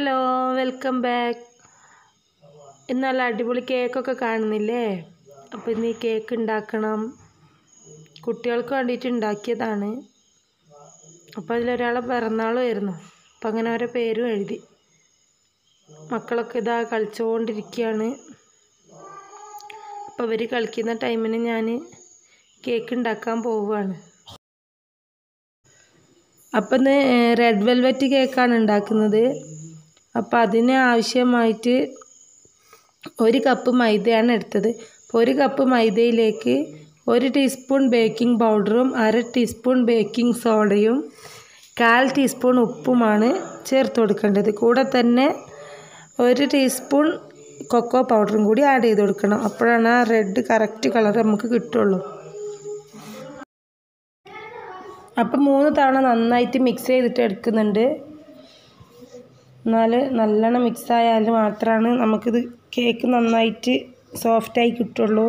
Hello welcome back. ഇന്ന് നല്ല അടിപൊളി കേക്കൊക്കെ കാണുന്നില്ലേ? അപ്പോൾ ഇന്ന് ഈ കേക്ക് ഉണ്ടാക്കണം. കുട്ടികൾക്ക് വേണ്ടിയിട്ട് ഉണ്ടാക്കിയതാണ്. അപ്പോൾ അതിലൊരാളെ പിറന്നാളുമായിരുന്നു. അപ്പം അങ്ങനെ ഓരോ പേരും എഴുതി. മക്കളൊക്കെ ഇതാ കളിച്ചുകൊണ്ടിരിക്കുകയാണ്. അപ്പോൾ അവർ കളിക്കുന്ന ടൈമിന് ഞാൻ കേക്ക് ഉണ്ടാക്കാൻ പോവുകയാണ്. അപ്പം ഇന്ന് റെഡ് വെൽവെറ്റ് കേക്കാണ് ഉണ്ടാക്കുന്നത്. അപ്പം അതിന് ആവശ്യമായിട്ട് 1 കപ്പ് മൈദയാണ് എടുത്തത്. അപ്പോൾ 1 കപ്പ് മൈദയിലേക്ക് 1 ടീസ്പൂൺ ബേക്കിംഗ് പൗഡറും 1/2 ടീസ്പൂൺ ബേക്കിംഗ് സോഡയും 1/4 ടീസ്പൂൺ ഉപ്പുമാണ് ചേർത്ത് കൊടുക്കേണ്ടത്. കൂടെ തന്നെ 1 ടീസ്പൂൺ കൊക്കോ പൗഡറും കൂടി ആഡ് ചെയ്ത് കൊടുക്കണം. അപ്പോഴാണ് ആ റെഡ് കറക്റ്റ് കളർ നമുക്ക് കിട്ടുള്ളൂ. അപ്പം 3 തവണ നന്നായിട്ട് മിക്സ് ചെയ്തിട്ട് എടുക്കുന്നുണ്ട്. എന്നാൽ നല്ലോണം മിക്സായാൽ മാത്രമാണ് നമുക്കിത് കേക്ക് നന്നായിട്ട് സോഫ്റ്റായി കിട്ടുള്ളൂ.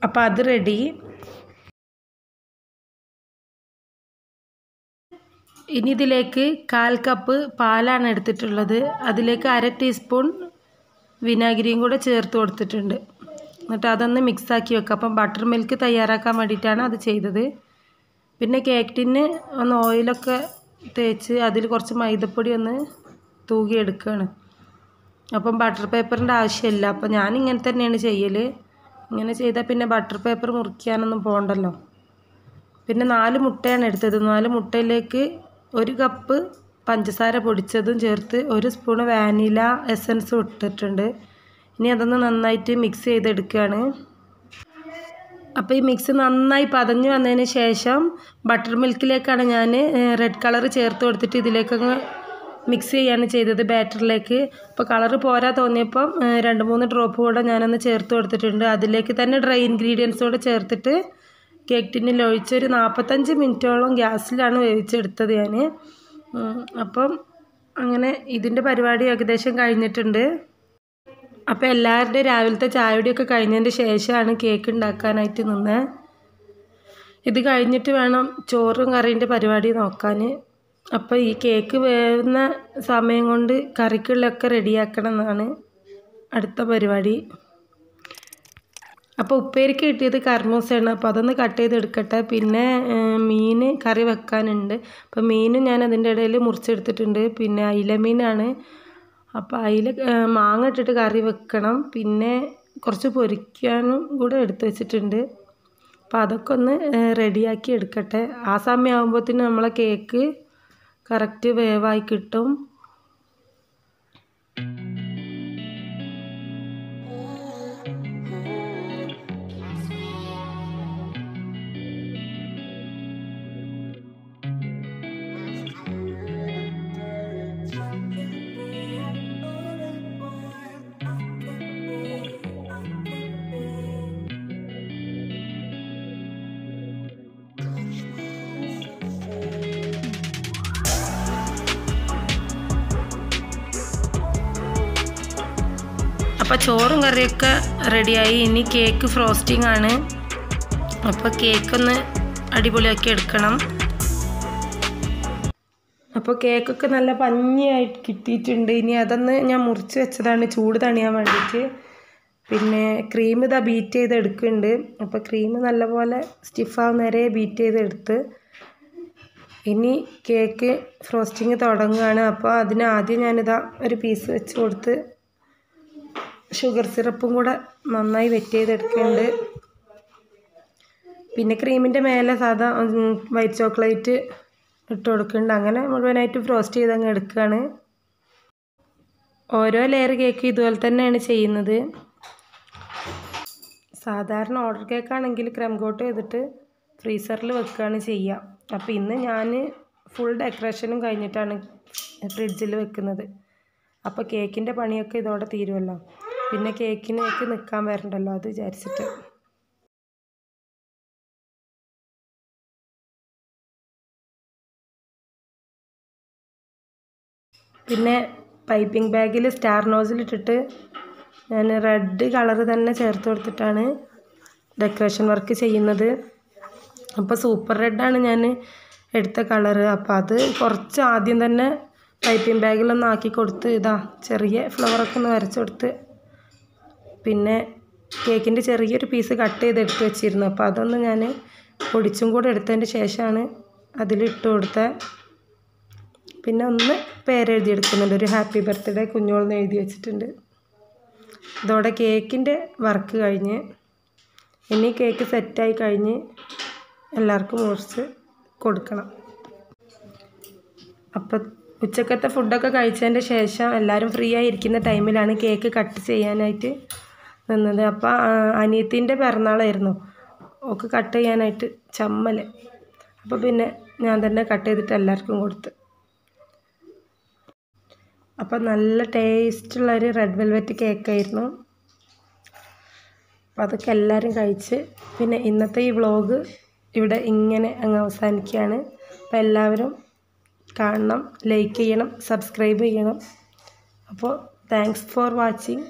അപ്പോൾ അത് റെഡി. ഇനി ഇതിലേക്ക് 1/4 കപ്പ് പാലാണ് എടുത്തിട്ടുള്ളത്. അതിലേക്ക് 1/2 ടീസ്പൂൺ വിനാഗിരിയും കൂടെ ചേർത്ത് കൊടുത്തിട്ടുണ്ട്. എന്നിട്ട് അതൊന്ന് മിക്സാക്കി വെക്കുക. അപ്പം ബട്ടർ മിൽക്ക് തയ്യാറാക്കാൻ വേണ്ടിയിട്ടാണ് അത് ചെയ്തത്. പിന്നെ കേക്ക് ടിന്ന് ഒന്ന് ഓയിലൊക്കെ തേച്ച് അതിൽ കുറച്ച് മൈദപ്പൊടി ഒന്ന് തൂകിയെടുക്കുകയാണ്. അപ്പം ബട്ടർ പേപ്പറിൻ്റെ ആവശ്യമില്ല. അപ്പം ഞാൻ ഇങ്ങനെ തന്നെയാണ് ചെയ്യൽ. ഇങ്ങനെ ചെയ്താൽ പിന്നെ ബട്ടർ പേപ്പർ മുറിക്കാനൊന്നും പോകണ്ടല്ലോ. പിന്നെ 4 മുട്ടയാണ് എടുത്തത്. 4 മുട്ടയിലേക്ക് 1 കപ്പ് പഞ്ചസാര പൊടിച്ചതും ചേർത്ത് 1 സ്പൂൺ വാനില എസൻസും ഇട്ടിട്ടുണ്ട്. ഇനി അതൊന്ന് നന്നായിട്ട് മിക്സ് ചെയ്തെടുക്കുകയാണ്. അപ്പോൾ ഈ മിക്സ് നന്നായി പതഞ്ഞ് വന്നതിന് ശേഷം ബട്ടർ മിൽക്കിലേക്കാണ് ഞാൻ റെഡ് കളർ ചേർത്ത് കൊടുത്തിട്ട് ഇതിലേക്കങ്ങ് മിക്സ് ചെയ്യാണ് ചെയ്തത് ബാറ്ററിലേക്ക്. അപ്പോൾ കളറ് പോരാ തോന്നിയപ്പം 2-3 ഡ്രോപ്പ് കൂടെ ഞാനൊന്ന് ചേർത്ത് കൊടുത്തിട്ടുണ്ട്. അതിലേക്ക് തന്നെ ഡ്രൈ ഇൻഗ്രീഡിയൻസ് കൂടെ ചേർത്തിട്ട് കേക്ക് ടിന്നിൽ ഒഴിച്ചൊരു 45 മിനിറ്റോളം ഗ്യാസിലാണ് വേവിച്ചെടുത്തത് ഞാൻ. അപ്പം അങ്ങനെ ഇതിൻ്റെ പരിപാടി ഏകദേശം കഴിഞ്ഞിട്ടുണ്ട്. അപ്പോൾ എല്ലാവരുടെയും രാവിലത്തെ ചായയുടെയൊക്കെ കഴിഞ്ഞതിൻ്റെ ശേഷമാണ് കേക്ക് ഉണ്ടാക്കാനായിട്ട് നിന്നത്. ഇത് കഴിഞ്ഞിട്ട് വേണം ചോറും കറീൻ്റെ പരിപാടി നോക്കാൻ. അപ്പോൾ ഈ കേക്ക് വേവുന്ന സമയം കൊണ്ട് കറിക്കുള്ളതൊക്കെ റെഡിയാക്കണം എന്നാണ് അടുത്ത പരിപാടി. അപ്പോൾ ഉപ്പേരിക്ക് കിട്ടിയത് കർമൂസയാണ്. അപ്പോൾ അതൊന്ന് കട്ട് ചെയ്തെടുക്കട്ടെ. പിന്നെ മീൻ കറി വെക്കാനുണ്ട്. അപ്പോൾ മീനും ഞാൻ അതിൻ്റെ ഇടയിൽ മുറിച്ചെടുത്തിട്ടുണ്ട്. പിന്നെ അയില മീനാണ്. അപ്പോൾ അതിൽ മാങ്ങ ഇട്ടിട്ട് കറി വെക്കണം. പിന്നെ കുറച്ച് പൊരിക്കാനും കൂടെ എടുത്ത് വെച്ചിട്ടുണ്ട്. അപ്പോൾ അതൊക്കെ ഒന്ന് റെഡിയാക്കി എടുക്കട്ടെ. ആ സമയമാകുമ്പോഴത്തേന് നമ്മളെ കേക്ക് കറക്റ്റ് വേവായി കിട്ടും. അപ്പോൾ ചോറും കറിയൊക്കെ റെഡിയായി. ഇനി കേക്ക് ഫ്രോസ്റ്റിംഗ് ആണ്. അപ്പോൾ കേക്കൊന്ന് അടിപൊളിയാക്കി എടുക്കണം. അപ്പോൾ കേക്കൊക്കെ നല്ല ഭംഗിയായിട്ട് കിട്ടിയിട്ടുണ്ട്. ഇനി അതൊന്ന് ഞാൻ മുറിച്ച് വെച്ചതാണ് ചൂട് തണിയാൻ വേണ്ടിയിട്ട്. പിന്നെ ക്രീം ഇതാ ബീറ്റ് ചെയ്തെടുക്കുന്നുണ്ട്. അപ്പോൾ ക്രീം നല്ലപോലെ സ്റ്റിഫാവുന്ന വരെ ബീറ്റ് ചെയ്തെടുത്ത് ഇനി കേക്ക് ഫ്രോസ്റ്റിംഗ് തുടങ്ങുകയാണ്. അപ്പോൾ അതിന് ആദ്യം ഞാനിതാ ഒരു പീസ് വെച്ച് കൊടുത്ത് ഷുഗർ സിറപ്പും കൂടെ നന്നായി വെറ്റ് ചെയ്തെടുക്കുന്നുണ്ട്. പിന്നെ ക്രീമിൻ്റെ മേലെ സാധാ വൈറ്റ് ചോക്ലേറ്റ് ഇട്ട് കൊടുക്കുന്നുണ്ട്. അങ്ങനെ മുഴുവനായിട്ട് ഫ്രോസ്റ്റ് ചെയ്ത് അങ്ങ് എടുക്കുകയാണ്. ഓരോ ലെയർ കേക്ക് ഇതുപോലെ തന്നെയാണ് ചെയ്യുന്നത്. സാധാരണ ഓർഡർ കേക്കാണെങ്കിൽ ക്രം കോട്ട് ചെയ്തിട്ട് ഫ്രീസറിൽ വെക്കുകയാണ് ചെയ്യുക. അപ്പോൾ ഇന്ന് ഞാൻ ഫുൾ ഡെക്കറേഷനും കഴിഞ്ഞിട്ടാണ് ഫ്രിഡ്ജിൽ വെക്കുന്നത്. അപ്പോൾ കേക്കിൻ്റെ പണിയൊക്കെ ഇതോടെ തീരുമല്ലോ. പിന്നെ കേക്കിനേക്ക് നിൽക്കാൻ വരണ്ടല്ലോ, അത് വിചാരിച്ചിട്ട്. പിന്നെ പൈപ്പിംഗ് ബാഗിൽ സ്റ്റാർ നോസിലിട്ടിട്ട് ഞാൻ റെഡ് കളർ തന്നെ ചേർത്ത് കൊടുത്തിട്ടാണ് ഡെക്കറേഷൻ വർക്ക് ചെയ്യുന്നത്. അപ്പോൾ സൂപ്പർ റെഡാണ് ഞാൻ എടുത്ത കളറ്. അപ്പോൾ അത് കുറച്ച് ആദ്യം തന്നെ പൈപ്പിംഗ് ബാഗിലൊന്ന് ആക്കി കൊടുത്ത് ഇതാ ചെറിയ ഫ്ലവറൊക്കെ ഒന്ന് വരച്ച് കൊടുത്ത്, പിന്നെ കേക്കിൻ്റെ ചെറിയൊരു പീസ് കട്ട് ചെയ്ത് എടുത്ത് വെച്ചിരുന്നു. അപ്പോൾ അതൊന്ന് ഞാൻ പൊടിച്ചും കൂടെ എടുത്തതിൻ്റെ ശേഷമാണ് അതിലിട്ട് കൊടുത്തത്. പിന്നെ ഒന്ന് പേരെഴുതിയെടുക്കുന്നുണ്ട്, ഒരു ഹാപ്പി ബർത്ത്ഡേ കുഞ്ഞോളെന്ന് എഴുതി വെച്ചിട്ടുണ്ട്. ഇതോടെ കേക്കിൻ്റെ വർക്ക് കഴിഞ്ഞ്, ഇനി കേക്ക് സെറ്റായി കഴിഞ്ഞ് എല്ലാവർക്കും മുറിച്ച് കൊടുക്കണം. അപ്പം ഉച്ചക്കത്തെ ഫുഡൊക്കെ കഴിച്ചതിൻ്റെ ശേഷം എല്ലാവരും ഫ്രീ ആയി ഇരിക്കുന്ന ടൈമിലാണ് കേക്ക് കട്ട് ചെയ്യാനായിട്ട് നിന്നത്. അപ്പോൾ അനിയത്തിൻ്റെ പിറന്നാളായിരുന്നു, ഒക്കെ കട്ട് ചെയ്യാനായിട്ട് ചമ്മൽ. അപ്പോൾ പിന്നെ ഞാൻ തന്നെ കട്ട് ചെയ്തിട്ട് എല്ലാവർക്കും കൊടുത്ത്. അപ്പോൾ നല്ല ടേസ്റ്റുള്ളൊരു റെഡ് വെൽവെറ്റ് കേക്കായിരുന്നു. അപ്പോൾ അതൊക്കെ എല്ലാവരും കഴിച്ച്, പിന്നെ ഇന്നത്തെ ഈ വ്ളോഗ് ഇവിടെ ഇങ്ങനെ അങ്ങ് അവസാനിക്കുകയാണ്. അപ്പോൾ എല്ലാവരും കാണണം, ലൈക്ക് ചെയ്യണം, സബ്സ്ക്രൈബ് ചെയ്യണം. അപ്പോൾ താങ്ക്സ് ഫോർ വാച്ചിങ്.